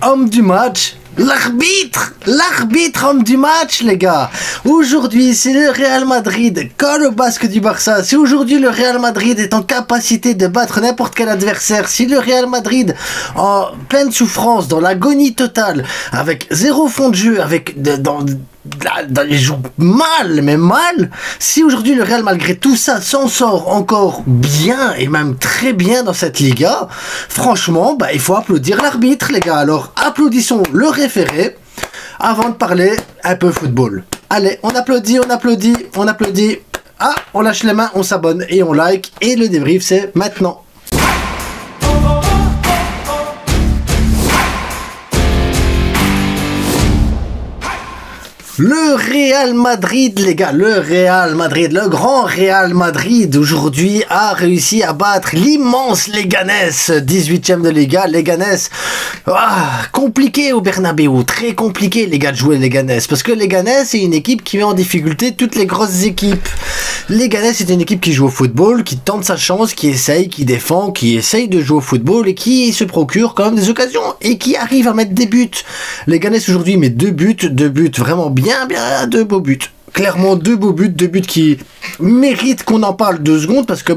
Homme du match, l'arbitre homme du match, les gars. Aujourd'hui, c'est le Real Madrid, quand le basque du Barça. Si aujourd'hui le Real Madrid est en capacité de battre n'importe quel adversaire, si le Real Madrid, en pleine souffrance, dans l'agonie totale, avec zéro fond de jeu, avec dans les jours mal, mais mal, si aujourd'hui le Real, malgré tout ça, s'en sort encore bien, et même très bien dans cette Liga, franchement, il faut applaudir l'arbitre, les gars. Alors, applaudissons le référé, avant de parler un peu football. Allez, on applaudit, on applaudit, on applaudit. Ah, on lâche les mains, on s'abonne et on like, et le débrief, c'est maintenant. Le Real Madrid, les gars, le Real Madrid, le grand Real Madrid, aujourd'hui, a réussi à battre l'immense Leganés, 18e de Liga. Leganés, compliqué au Bernabéu, très compliqué, les gars, de jouer Leganés, parce que Leganés, c'est une équipe qui met en difficulté toutes les grosses équipes. Leganés, c'est une équipe qui joue au football, qui tente sa chance, qui essaye, qui défend, qui essaye de jouer au football, et qui se procure quand même des occasions, et qui arrive à mettre des buts. Leganés, aujourd'hui, met deux buts vraiment bien, deux beaux buts. Clairement, deux beaux buts, qui méritent qu'on en parle 2 secondes, parce que,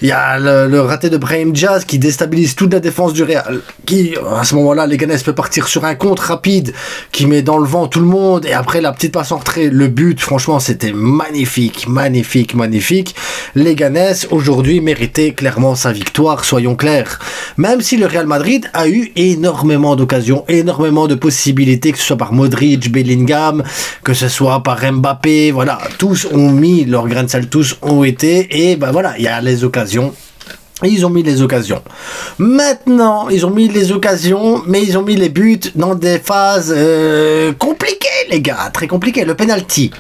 il y a le raté de Brahim Diaz qui déstabilise toute la défense du Real, qui, à ce moment-là, Leganés peut partir sur un contre rapide, qui met dans le vent tout le monde, et après la petite passe en retrait, le but, franchement, c'était magnifique, magnifique, magnifique. Leganés, aujourd'hui, méritait clairement sa victoire, soyons clairs. Même si le Real Madrid a eu énormément d'occasions, énormément de possibilités, que ce soit par Modric, Bellingham, que ce soit par Mbappé, voilà, tous ont mis leur grain de sel, tous ont été, et voilà, il y a les occasions. Ils ont mis les occasions. Maintenant, ils ont mis les occasions, mais ils ont mis les buts dans des phases compliquées, les gars, très compliquées. Le penalty.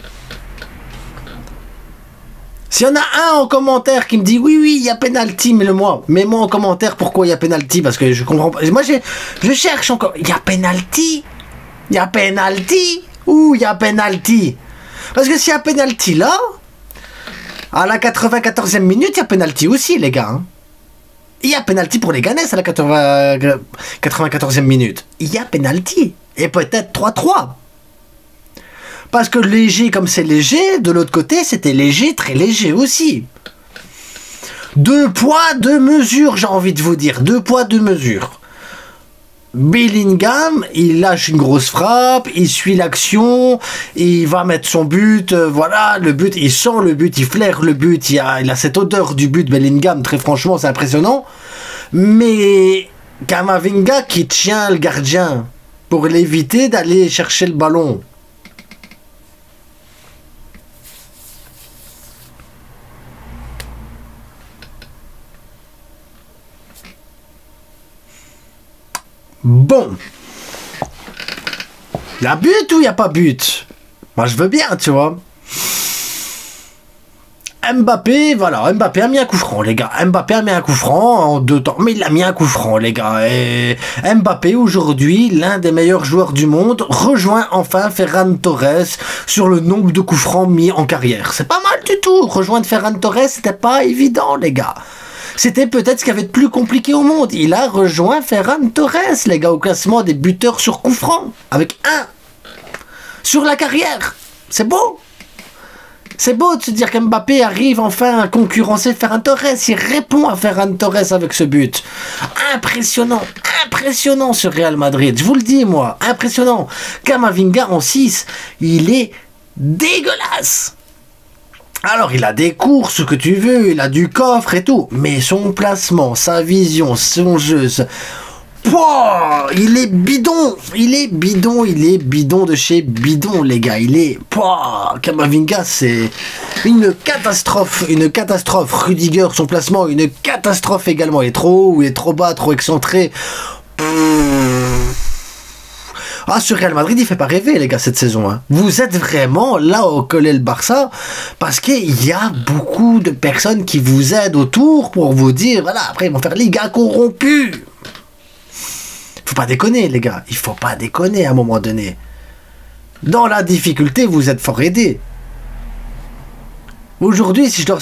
S'il y en a un en commentaire qui me dit oui, il y a penalty, mets-moi en commentaire pourquoi il y a penalty, parce que je comprends pas. Moi, je cherche encore. Il y a penalty? Il y a penalty? Où il y a penalty? Parce que s'il y a penalty là, à la 94e minute, il y a penalty aussi, les gars. Il y a penalty pour les Leganés à la 94e minute. Il y a penalty. Et peut-être 3-3. Parce que léger comme c'est léger, de l'autre côté, c'était léger, très léger aussi. 2 poids, 2 mesures, j'ai envie de vous dire. 2 poids, 2 mesures. Bellingham, il lâche une grosse frappe, il suit l'action, il va mettre son but, voilà, le but, il sent le but, il flaire le but, il a cette odeur du but, Bellingham, très franchement, c'est impressionnant. Mais Camavinga qui tient le gardien pour l'éviter d'aller chercher le ballon. Bon, il y a but ou il n'y a pas but? Moi je veux bien, tu vois. Mbappé, voilà, Mbappé a mis un coup franc, les gars. Mbappé a mis un coup franc en 2 temps, mais il a mis un coup franc, les gars. Et Mbappé, aujourd'hui, l'un des meilleurs joueurs du monde, rejoint enfin Ferran Torres sur le nombre de coups francs mis en carrière. C'est pas mal du tout. Rejoindre Ferran Torres, c'était pas évident, les gars. C'était peut-être ce qu'il y avait de plus compliqué au monde. Il a rejoint Ferran Torres, les gars, au classement des buteurs sur coup franc, avec 1 sur la carrière. C'est beau. C'est beau de se dire qu'Mbappé arrive enfin à concurrencer Ferran Torres. Il répond à Ferran Torres avec ce but. Impressionnant, impressionnant sur Real Madrid. Je vous le dis, moi, impressionnant. Camavinga en 6, il est dégueulasse. Alors, il a des courses, ce que tu veux, il a du coffre et tout, mais son placement, sa vision, son jeu, pouah, il est bidon, il est bidon de chez bidon, les gars, pouah, Camavinga, c'est une catastrophe, Rudiger, son placement, une catastrophe également, il est trop haut, il est trop bas, trop excentré. Ah, sur Real Madrid, il fait pas rêver, les gars, cette saison. Hein. Vous êtes vraiment là au coller le Barça, parce qu'il y a beaucoup de personnes qui vous aident autour pour vous dire, voilà, après, ils vont faire les gars corrompus. Faut pas déconner, les gars. Il faut pas déconner à un moment donné. Dans la difficulté, vous êtes fort aidés. Aujourd'hui, si je dois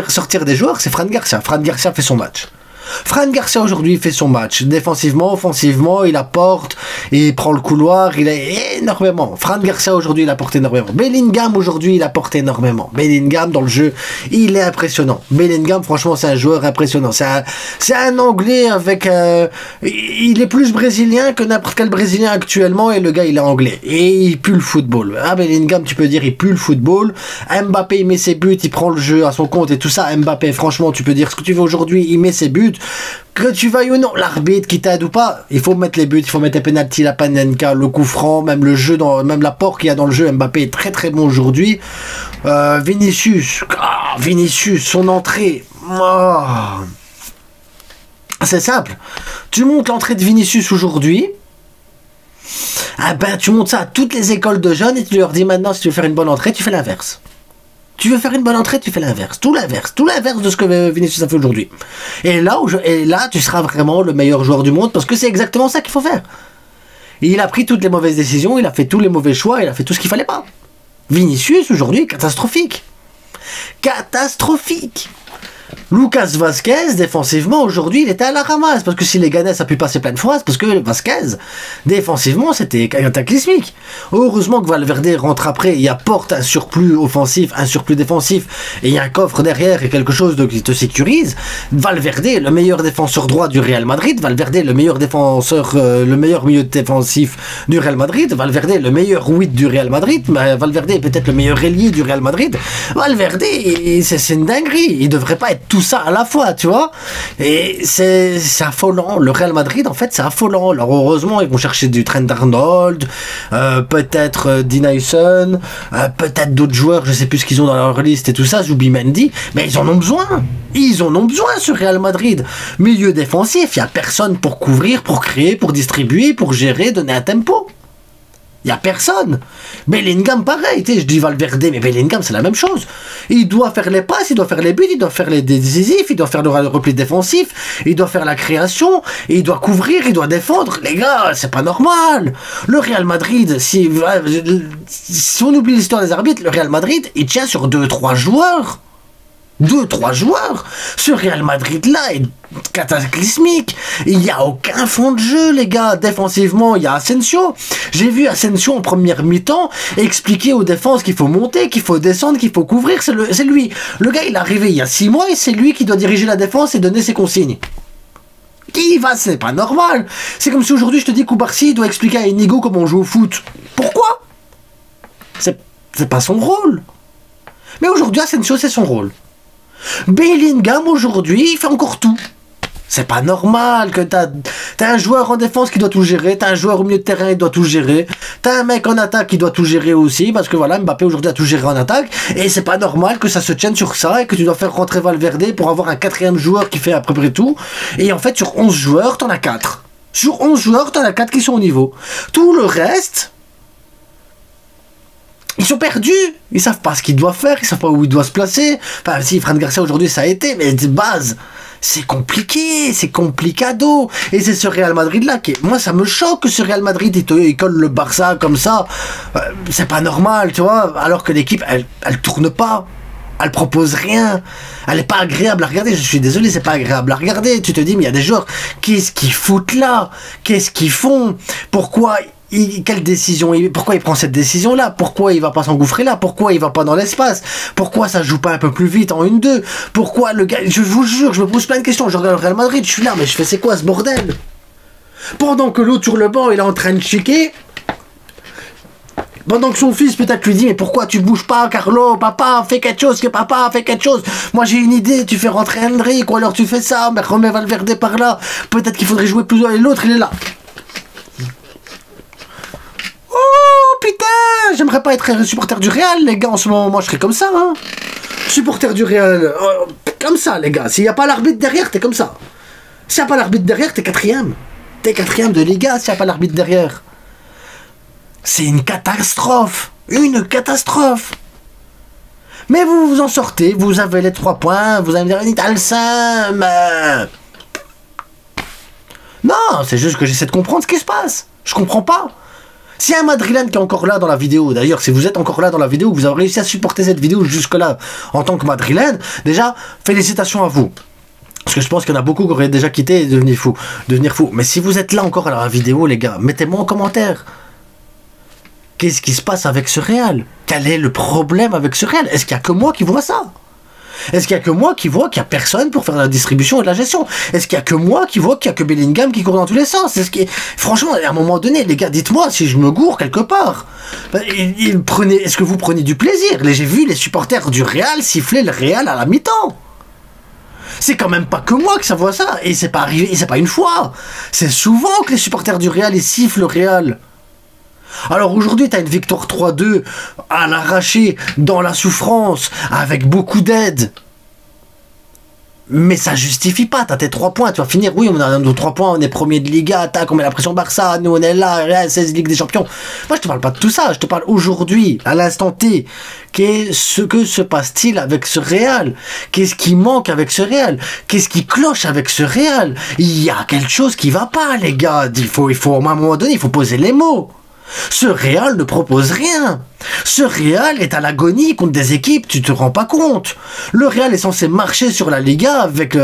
sortir des joueurs, c'est Fran Garcia. Fran Garcia fait son match. Fran Garcia aujourd'hui fait son match. Défensivement, offensivement, il apporte, il prend le couloir, il est énormément. Fran Garcia aujourd'hui, il apporte énormément. Bellingham aujourd'hui, il apporte énormément. Bellingham dans le jeu, il est impressionnant. Bellingham, franchement, c'est un joueur impressionnant. C'est un Anglais avec... il est plus brésilien que n'importe quel Brésilien actuellement et le gars, il est anglais. Et il pue le football. Ah, Bellingham, tu peux dire, il pue le football. Mbappé, il met ses buts, il prend le jeu à son compte et tout ça. Mbappé, franchement, tu peux dire ce que tu veux aujourd'hui, il met ses buts. Que tu veuilles ou non, l'arbitre qui t'aide ou pas, il faut mettre les buts, il faut mettre les pénaltys, la panenka, le coup franc, même le jeu, même l'apport qu'il y a dans le jeu. Mbappé est très très bon aujourd'hui. Vinicius, son entrée, c'est simple. Tu montes l'entrée de Vinicius aujourd'hui, ah ben tu montes ça à toutes les écoles de jeunes et tu leur dis maintenant si tu veux faire une bonne entrée, tu fais l'inverse. Tu veux faire une bonne entrée, tu fais l'inverse. Tout l'inverse de ce que Vinicius a fait aujourd'hui. Et là, tu seras vraiment le meilleur joueur du monde parce que c'est exactement ça qu'il faut faire. Et il a pris toutes les mauvaises décisions, il a fait tous les mauvais choix, il a fait tout ce qu'il fallait pas. Vinicius, aujourd'hui, catastrophique. Catastrophique. Lucas Vazquez, défensivement, aujourd'hui, il était à la ramasse. Parce que si les Leganés a pu passer plein de fois, c'est parce que Vazquez, défensivement, c'était cataclysmique. Heureusement que Valverde rentre après, il apporte un surplus offensif, un surplus défensif, et il y a un coffre derrière et quelque chose qui te sécurise. Valverde, le meilleur défenseur droit du Real Madrid. Valverde, le meilleur défenseur, le meilleur milieu défensif du Real Madrid. Valverde, le meilleur 8 du Real Madrid. Valverde est peut-être le meilleur ailier du Real Madrid. Valverde, c'est une dinguerie. Il devrait pas être tout ça à la fois, tu vois. Et c'est affolant. Le Real Madrid, en fait, c'est affolant. Alors, heureusement, ils vont chercher du Trent Arnold, peut-être Dinaison, peut-être d'autres joueurs, je sais plus ce qu'ils ont dans leur liste et tout ça, Zubimendi, mais ils en ont besoin. Ils en ont besoin, ce Real Madrid. Milieu défensif, il n'y a personne pour couvrir, pour créer, pour distribuer, pour gérer, donner un tempo. Il n'y a personne. Bellingham, pareil. Je dis Valverde, mais Bellingham, c'est la même chose. Il doit faire les passes, il doit faire les buts, il doit faire les décisifs, il doit faire le repli défensif, il doit faire la création, il doit couvrir, il doit défendre. Les gars, c'est pas normal. Le Real Madrid, si on oublie l'histoire des arbitres, le Real Madrid, il tient sur 2-3 joueurs. 2-3 joueurs. Ce Real Madrid-là est cataclysmique. Il n'y a aucun fond de jeu, les gars. Défensivement, il y a Asensio. J'ai vu Asensio en première mi-temps expliquer aux défenses qu'il faut monter, qu'il faut descendre, qu'il faut couvrir. C'est lui. Le gars, il est arrivé il y a 6 mois et c'est lui qui doit diriger la défense et donner ses consignes. Qui va, c'est pas normal. C'est comme si aujourd'hui je te dis qu'Oubarsi doit expliquer à Inigo comment on joue au foot. Pourquoi? C'est pas son rôle. Mais aujourd'hui, Asensio, c'est son rôle. Bellingham aujourd'hui il fait encore tout. C'est pas normal que t'as un joueur en défense qui doit tout gérer, t'as un joueur au milieu de terrain qui doit tout gérer, t'as un mec en attaque qui doit tout gérer aussi, parce que voilà, Mbappé aujourd'hui a tout géré en attaque, et c'est pas normal que ça se tienne sur ça, et que tu dois faire rentrer Valverde pour avoir un 4e joueur qui fait à peu près tout, et en fait sur 11 joueurs t'en as 4. Sur 11 joueurs t'en as 4 qui sont au niveau. Tout le reste... ils sont perdus, ils savent pas ce qu'ils doivent faire, ils savent pas où ils doivent se placer. Enfin, si Fran Garcia aujourd'hui ça a été, mais de base, c'est compliqué, c'est complicado. Et c'est ce Real Madrid là qui, moi ça me choque que ce Real Madrid il colle le Barça comme ça. C'est pas normal, tu vois. Alors que l'équipe, elle tourne pas, elle propose rien, elle est pas agréable à regarder. Je suis désolé, c'est pas agréable à regarder. Tu te dis mais il y a des joueurs, qu'est-ce qu'ils foutent là? Qu'est-ce qu'ils font? Pourquoi? Quelle décision? Pourquoi il prend cette décision-là? Pourquoi il va pas s'engouffrer là? Pourquoi il va pas dans l'espace? Pourquoi ça joue pas un peu plus vite en 1-2? Pourquoi le gars... Je vous jure, je me pose plein de questions. Je regarde le Real Madrid, je suis là, mais je fais c'est quoi ce bordel? Pendant que l'autre sur le banc, il est en train de chiquer. Pendant que son fils peut-être lui dit mais pourquoi tu bouges pas Carlo? Papa fais quelque chose, que papa fait quelque chose. Moi j'ai une idée, tu fais rentrer Henry, ou alors tu fais ça, mais remets Valverde par là. Peut-être qu'il faudrait jouer plus... Et l'autre il est là. Oh putain, j'aimerais pas être supporter du Real, les gars, en ce moment. Moi, je serais comme ça, hein. Supporter du Real, comme ça, les gars. S'il n'y a pas l'arbitre derrière, t'es comme ça. S'il n'y a pas l'arbitre derrière, t'es 4e. T'es 4e de Liga s'il n'y a pas l'arbitre derrière. C'est une catastrophe. Une catastrophe. Mais vous vous en sortez, vous avez les 3 points, vous allez me dire, Alsam. Non, c'est juste que j'essaie de comprendre ce qui se passe. Je comprends pas. S'il y a un Madrilène qui est encore là dans la vidéo, d'ailleurs, si vous êtes encore là dans la vidéo, vous avez réussi à supporter cette vidéo jusque-là en tant que Madrilène, déjà, félicitations à vous. Parce que je pense qu'il y en a beaucoup qui auraient déjà quitté et devenir fou. Mais si vous êtes là encore à la vidéo, les gars, mettez-moi en commentaire. Qu'est-ce qui se passe avec ce Real? Quel est le problème avec ce Real? Est-ce qu'il n'y a que moi qui vois ça? Est-ce qu'il n'y a que moi qui vois qu'il n'y a personne pour faire la distribution et de la gestion? Est-ce qu'il n'y a que moi qui vois qu'il n'y a que Bellingham qui court dans tous les sens? Franchement, à un moment donné, les gars, dites-moi si je me gourre quelque part. Est-ce que vous prenez du plaisir? J'ai vu les supporters du Real siffler le Real à la mi-temps. C'est quand même pas que moi que ça voit ça. Et c'est pas arrivé, et c'est pas une fois. C'est souvent que les supporters du Real ils sifflent le Real. Alors aujourd'hui, tu as une victoire 3-2 à l'arraché, dans la souffrance, avec beaucoup d'aide. Mais ça justifie pas, t'as tes 3 points, tu vas finir, oui, on a nos 3 points, on est premier de Liga, tac, on met la pression Barça, nous on est là, 16 Ligue des Champions. Moi je te parle pas de tout ça, je te parle aujourd'hui, à l'instant T. Qu'est-ce que se passe-t-il avec ce Real? Qu'est-ce qui manque avec ce Real? Qu'est-ce qui cloche avec ce Real? Il y a quelque chose qui va pas, les gars, il faut à un moment donné, il faut poser les mots. Ce Real ne propose rien. Ce Real est à l'agonie contre des équipes, tu te rends pas compte. Le Real est censé marcher sur la Liga avec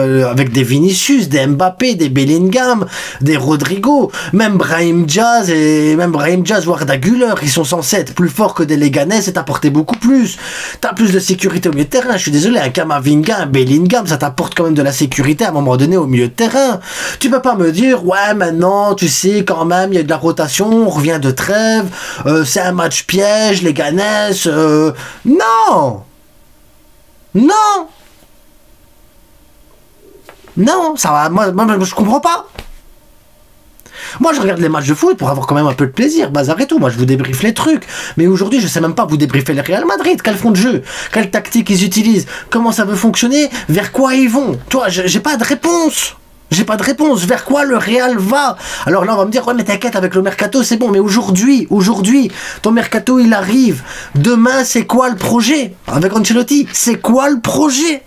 des Vinicius, des Mbappé, des Bellingham, des Rodrigo, même Brahim Diaz, Arda Güler, ils sont censés être plus forts que des Leganés et t'apporter beaucoup plus. T'as plus de sécurité au milieu de terrain, je suis désolé, un Camavinga, un Bellingham, ça t'apporte quand même de la sécurité à un moment donné au milieu de terrain. Tu peux pas me dire, ouais, maintenant, tu sais, quand même, il y a de la rotation, on revient de trêve, c'est un match piège, les Ganes, non, ça va, moi je comprends pas. Moi je regarde les matchs de foot pour avoir quand même un peu de plaisir, bazar et tout, moi je vous débriefe les trucs, mais aujourd'hui je sais même pas vous débriefer le Real Madrid, quel fond de jeu, quelle tactique ils utilisent, comment ça veut fonctionner, vers quoi ils vont, toi j'ai pas de réponse. J'ai pas de réponse. Vers quoi le Real va? Alors là, on va me dire, ouais, mais t'inquiète, avec le mercato, c'est bon. Mais aujourd'hui, ton mercato, il arrive. Demain, c'est quoi le projet? Avec Ancelotti, c'est quoi le projet?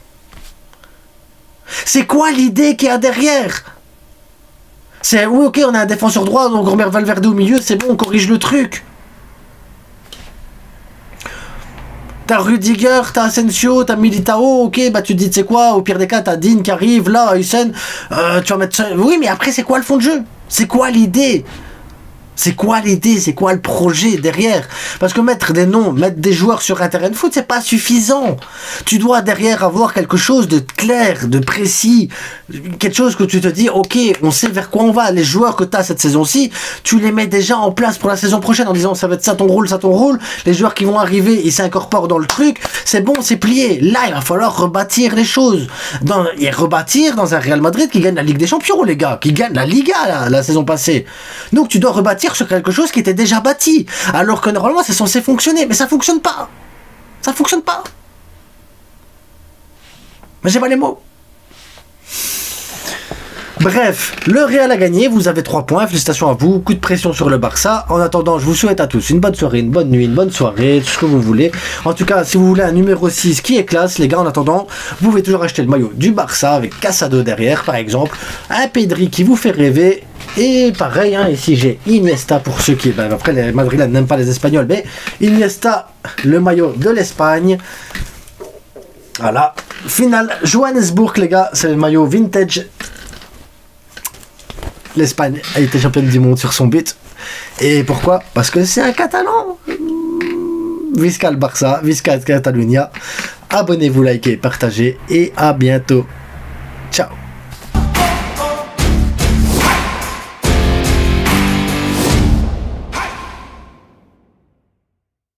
C'est quoi l'idée qu'il y a derrière? C'est, oui, ok, on a un défenseur droit, donc on met Valverde au milieu, c'est bon, on corrige le truc. T'as Rudiger, t'as Asensio, t'as Militao, ok, bah tu te dis, tu sais quoi, au pire des cas, t'as Dean qui arrive, là, Hussein, tu vas mettre ça. Oui, mais après, c'est quoi le fond de jeu? C'est quoi l'idée? C'est quoi l'idée? C'est quoi le projet derrière? Parce que mettre des noms, mettre des joueurs sur un terrain de foot, c'est pas suffisant. Tu dois derrière avoir quelque chose de clair, de précis, quelque chose que tu te dis, ok, on sait vers quoi on va. Les joueurs que tu as cette saison-ci, tu les mets déjà en place pour la saison prochaine en disant ça va être ça ton rôle, ça ton rôle. Les joueurs qui vont arriver, ils s'incorporent dans le truc, c'est bon, c'est plié. Là, il va falloir rebâtir les choses. Et rebâtir dans un Real Madrid qui gagne la Ligue des Champions, les gars, qui gagne la Liga la saison passée. Donc tu dois rebâtir sur quelque chose qui était déjà bâti, alors que normalement c'est censé fonctionner, mais ça fonctionne pas. Ça fonctionne pas. Mais j'ai pas les mots. Bref, le Real a gagné, vous avez 3 points, félicitations à vous, coup de pression sur le Barça. En attendant, je vous souhaite à tous une bonne soirée, une bonne nuit, une bonne soirée, tout ce que vous voulez. En tout cas, si vous voulez un numéro 6 qui est classe, les gars, en attendant, vous pouvez toujours acheter le maillot du Barça avec Casado derrière, par exemple, un Pedri qui vous fait rêver. Et pareil, hein, ici j'ai Iniesta pour ceux qui... Ben, après, les Madrilènes n'aiment pas les Espagnols, mais Iniesta, le maillot de l'Espagne. Voilà. Final, Johannesburg, les gars, c'est le maillot vintage. L'Espagne a été championne du monde sur son but. Et pourquoi? Parce que c'est un Catalan. Visca le Barça, Visca Catalunya. Abonnez-vous, likez, partagez et à bientôt. Ciao.